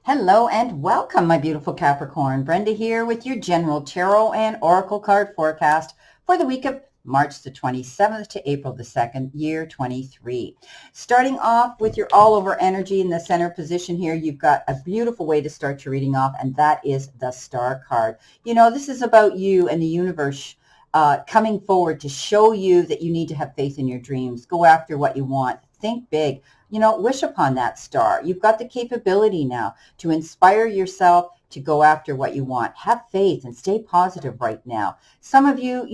Hello and welcome, my beautiful Capricorn. Brenda here with your general tarot and oracle card forecast for the week of March the 27th to April the 2nd, year 23. Starting off with your all-over energy in the center position here, you've got a beautiful way to start your reading off, and that is the Star card. You know, this is about you and the universe coming forward to show you that you need to have faith in your dreams. Go after what you want. Think big. You know, wish upon that star. You've got the capability now to inspire yourself to go after what you want. Have faith and stay positive right now. Some of you,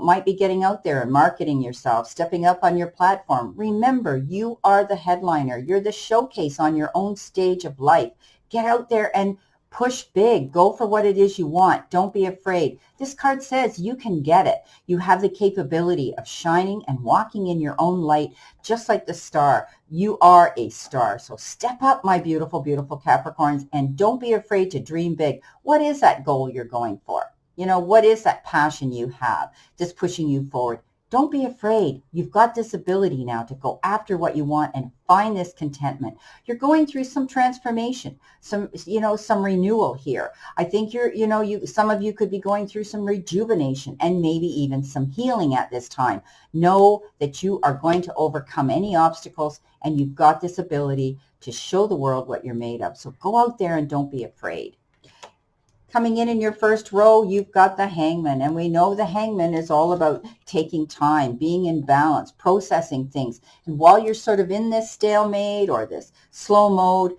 might be getting out there and marketing yourself, stepping up on your platform. Remember, you are the headliner. You're the showcase on your own stage of life. Get out there and push big. Go for what it is you want. Don't be afraid. This card says you can get it. You have the capability of shining and walking in your own light, just like the star. You are a star. So step up, my beautiful, beautiful Capricorns, and don't be afraid to dream big. What is that goal you're going for? What is that passion you have that's pushing you forward? Don't be afraid. You've got this ability now to go after what you want and find this contentment. You're going through some transformation, some renewal here. I think some of you could be going through some rejuvenation and maybe even some healing at this time. Know that you are going to overcome any obstacles, and you've got this ability to show the world what you're made of. So go out there and don't be afraid. Coming in your first row, you've got the Hangman, and we know the Hangman is all about taking time, being in balance, processing things. And while you're sort of in this stalemate or this slow mode,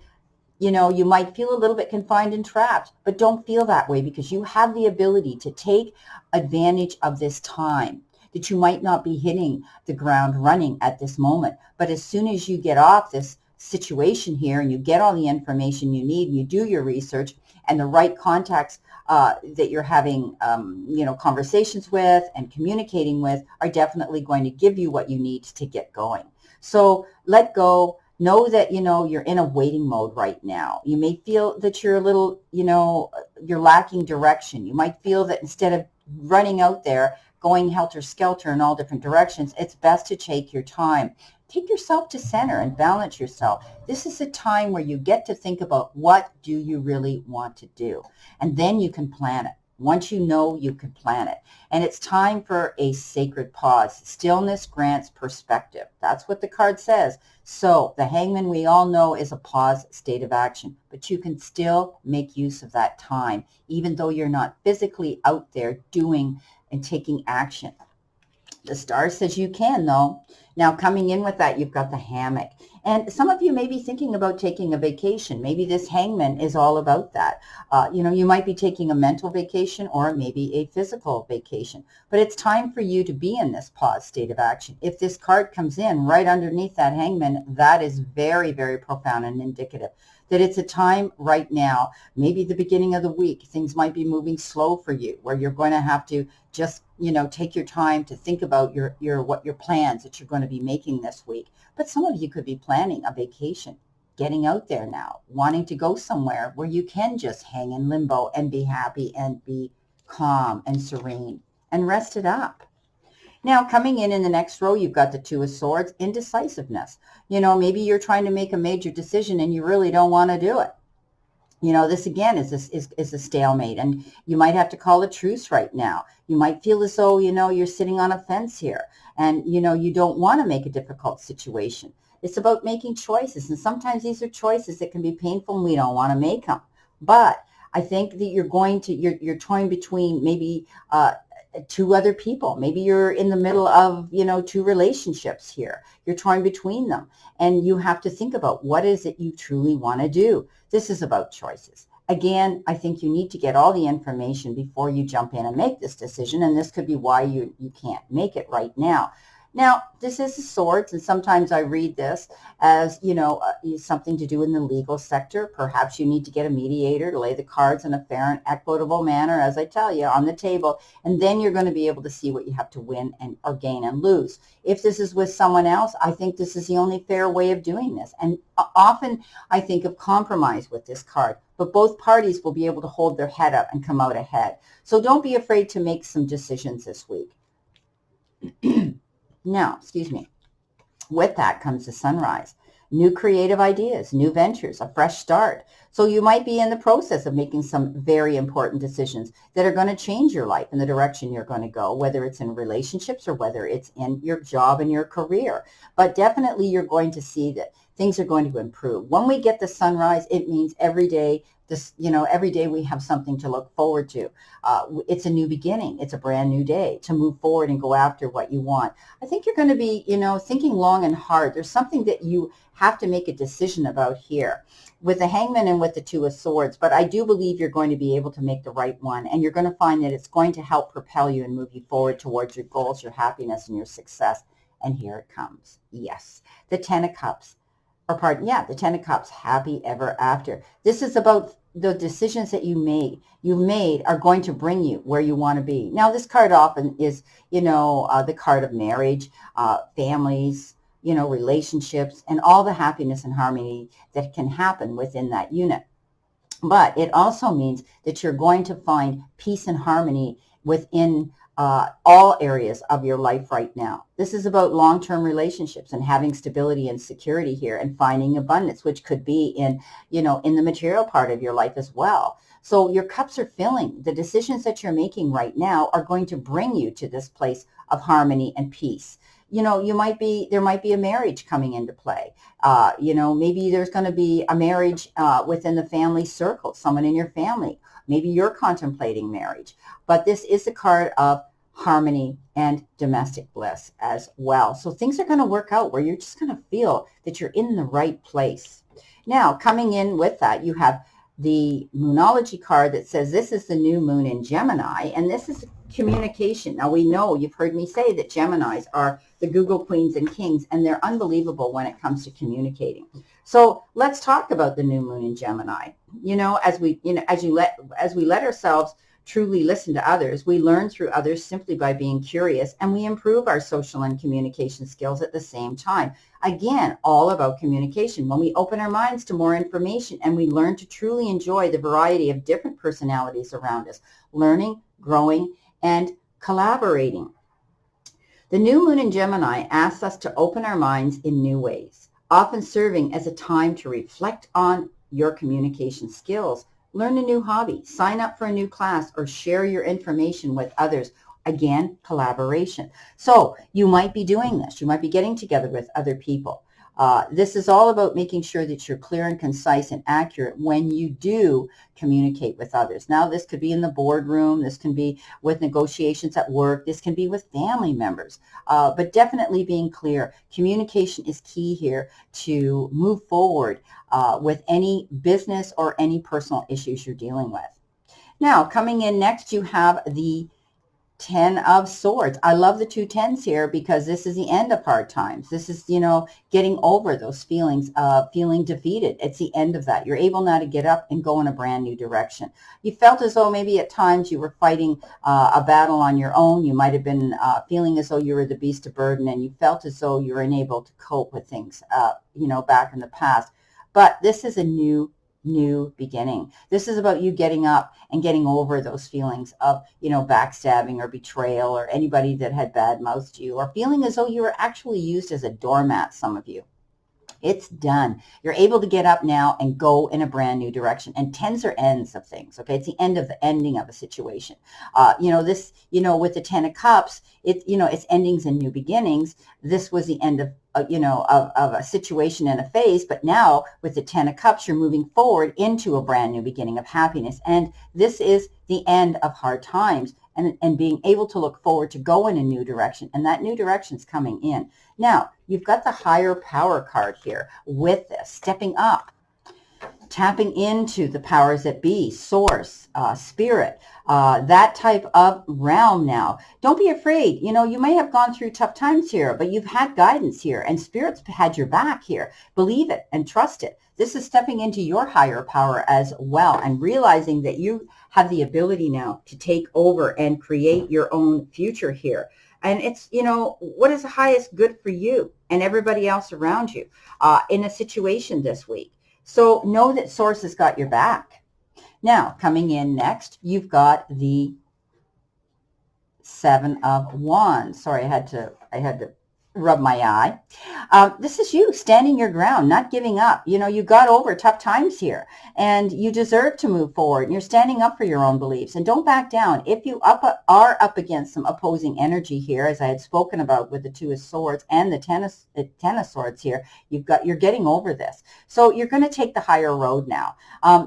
you might feel a little bit confined and trapped, but don't feel that way, because you have the ability to take advantage of this time, that you might not be hitting the ground running at this moment. But as soon as you get off this situation here and you get all the information you need and you do your research, and the right contacts that you're having, conversations with and communicating with are definitely going to give you what you need to get going. So let go. Know that, you're in a waiting mode right now. You may feel that you're a little, you're lacking direction. You might feel that instead of running out there, going helter-skelter in all different directions, it's best to take your time. Take yourself to center and balance yourself. This is a time where you get to think about, what do you really want to do? And then you can plan it. Once you know, you can plan it. And it's time for a sacred pause. Stillness grants perspective. That's what the card says. So the Hangman, we all know, is a pause state of action, but you can still make use of that time, even though you're not physically out there doing and taking action. The star says you can, though. Now, coming in with that, you've got the hammock. And some of you may be thinking about taking a vacation. Maybe this Hangman is all about that. You might be taking a mental vacation or maybe a physical vacation. But it's time for you to be in this pause state of action. If this card comes in right underneath that Hangman, that is very, very profound and indicative that it's a time right now, maybe the beginning of the week, things might be moving slow for you, where you're going to have to just, take your time to think about your plans that you're going to be making this week. But some of you could be planning a vacation, getting out there now, wanting to go somewhere where you can just hang in limbo and be happy and be calm and serene and rest it up. Now, coming in the next row, you've got the Two of Swords, indecisiveness. Maybe you're trying to make a major decision and you really don't want to do it. This again is a stalemate, and you might have to call a truce right now. You might feel as though, you're sitting on a fence here, and, you don't want to make a difficult situation. It's about making choices, and sometimes these are choices that can be painful and we don't want to make them. But I think that you're toying between maybe two other people. Maybe you're in the middle of, two relationships here. You're torn between them, and you have to think about, what is it you truly want to do? This is about choices. Again, I think you need to get all the information before you jump in and make this decision, and this could be why you can't make it right now. Now, this is the Swords, and sometimes I read this as, something to do in the legal sector. Perhaps you need to get a mediator to lay the cards in a fair and equitable manner, as I tell you, on the table, and then you're going to be able to see what you have to win or gain and lose. If this is with someone else, I think this is the only fair way of doing this. And often I think of compromise with this card, but both parties will be able to hold their head up and come out ahead. So don't be afraid to make some decisions this week. Now, with that comes the Sunrise. new creative ideas, new ventures, a fresh start. So you might be in the process of making some very important decisions that are going to change your life in the direction you're going to go, whether it's in relationships or whether it's in your job and your career. But definitely you're going to see that things are going to improve. When we get the sunrise, it means every day every day we have something to look forward to. It's a new beginning. It's a brand new day to move forward and go after what you want. I think you're going to be, thinking long and hard. There's something that you have to make a decision about here with the Hangman and with the Two of Swords. But I do believe you're going to be able to make the right one. And you're going to find that it's going to help propel you and move you forward towards your goals, your happiness, and your success. And here it comes. Yes, the Ten of Cups. The Ten of Cups, happy ever after. This is about the decisions that you've made are going to bring you where you want to be. Now, this card often is, the card of marriage, families, relationships, and all the happiness and harmony that can happen within that unit. But it also means that you're going to find peace and harmony within all areas of your life right now. This is about long-term relationships and having stability and security here and finding abundance, which could be in the material part of your life as well. So your cups are filling. The decisions that you're making right now are going to bring you to this place of harmony and peace. There might be a marriage coming into play. Maybe there's going to be a marriage within the family circle, someone in your family. Maybe you're contemplating marriage. But this is a card of harmony and domestic bliss as well. So things are going to work out where you're just going to feel that you're in the right place. Now, coming in with that, you have the Moonology card that says this is the new moon in Gemini, and this is communication. Now, we know, you've heard me say that Geminis are the Google queens and kings, and they're unbelievable when it comes to communicating. So let's talk about the new moon in Gemini. As we let ourselves truly listen to others, we learn through others simply by being curious, and we improve our social and communication skills at the same time. Again, all about communication. When we open our minds to more information and we learn to truly enjoy the variety of different personalities around us, learning, growing, and collaborating. The new moon in Gemini asks us to open our minds in new ways, often serving as a time to reflect on your communication skills, learn a new hobby, sign up for a new class, or share your information with others. Again, collaboration. So you might be doing this. You might be getting together with other people. This is all about making sure that you're clear and concise and accurate when you do communicate with others. Now, this could be in the boardroom. This can be with negotiations at work. This can be with family members. But definitely being clear. Communication is key here to move forward with any business or any personal issues you're dealing with. Now, coming in next, you have the Ten of Swords. I love the two tens here because this is the end of hard times. This is, getting over those feelings of feeling defeated. It's the end of that. You're able now to get up and go in a brand new direction. You felt as though maybe at times you were fighting a battle on your own. You might have been feeling as though you were the beast of burden, and you felt as though you were unable to cope with things, back in the past. But this is a new beginning. This is about you getting up and getting over those feelings of, backstabbing or betrayal or anybody that had bad-mouthed you, or feeling as though you were actually used as a doormat, some of you. It's done. You're able to get up now and go in a brand new direction. And tens are ends of things, okay? It's the ending of a situation. With the Ten of Cups, it's endings and new beginnings. This was the end of a situation and a phase, but now with the Ten of Cups, you're moving forward into a brand new beginning of happiness. And this is the end of hard times and being able to look forward to go in a new direction. And that new direction's coming in. Now, you've got the higher power card here with this, stepping up, tapping into the powers that be, source, spirit, that type of realm now. Don't be afraid. You may have gone through tough times here, but you've had guidance here, and spirit's had your back here. Believe it and trust it. This is stepping into your higher power as well and realizing that you have the ability now to take over and create your own future here. And it's, what is the highest good for you and everybody else around you in a situation this week. So know that Source has got your back. Now, coming in next, you've got the Seven of Wands. Sorry, I had to rub my eye. This is you standing your ground, not giving up. You know, you got over tough times here and you deserve to move forward. And you're standing up for your own beliefs and don't back down. If you are up against some opposing energy here, as I had spoken about with the Two of Swords and the Ten of Swords here, you're getting over this. So you're going to take the higher road now.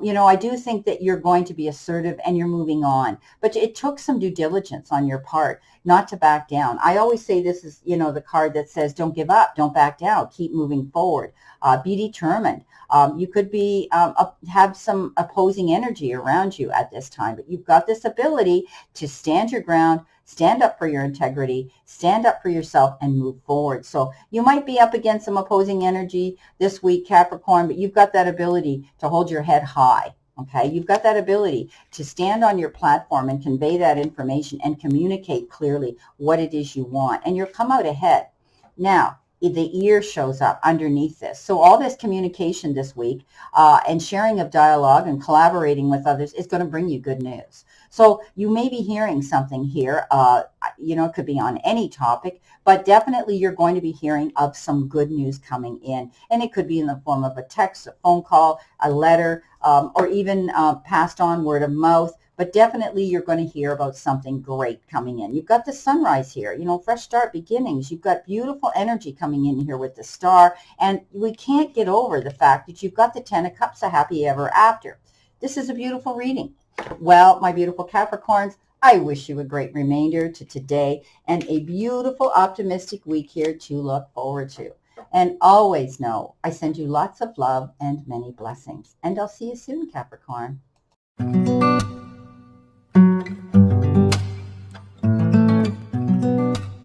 You know, I do think that you're going to be assertive and you're moving on, but it took some due diligence on your part not to back down. I always say this is, you know, the card that says don't give up, don't back down, keep moving forward, be determined. You could be have some opposing energy around you at this time, but you've got this ability to stand your ground, stand up for your integrity, stand up for yourself, and move forward. So you might be up against some opposing energy this week, Capricorn, but you've got that ability to hold your head high. Okay, you've got that ability to stand on your platform and convey that information and communicate clearly what it is you want, and you'll come out ahead. Now, the ear shows up underneath this. So all this communication this week and sharing of dialogue and collaborating with others is going to bring you good news. So you may be hearing something here, you know, it could be on any topic, but definitely you're going to be hearing of some good news coming in. And it could be in the form of a text, a phone call, a letter, or even passed on word of mouth. But definitely you're going to hear about something great coming in. You've got the sunrise here, you know, fresh start, beginnings. You've got beautiful energy coming in here with the star. And we can't get over the fact that you've got the Ten of Cups, a happy ever after. This is a beautiful reading. Well, my beautiful Capricorns, I wish you a great remainder to today and a beautiful, optimistic week here to look forward to. And always know I send you lots of love and many blessings. And I'll see you soon, Capricorn.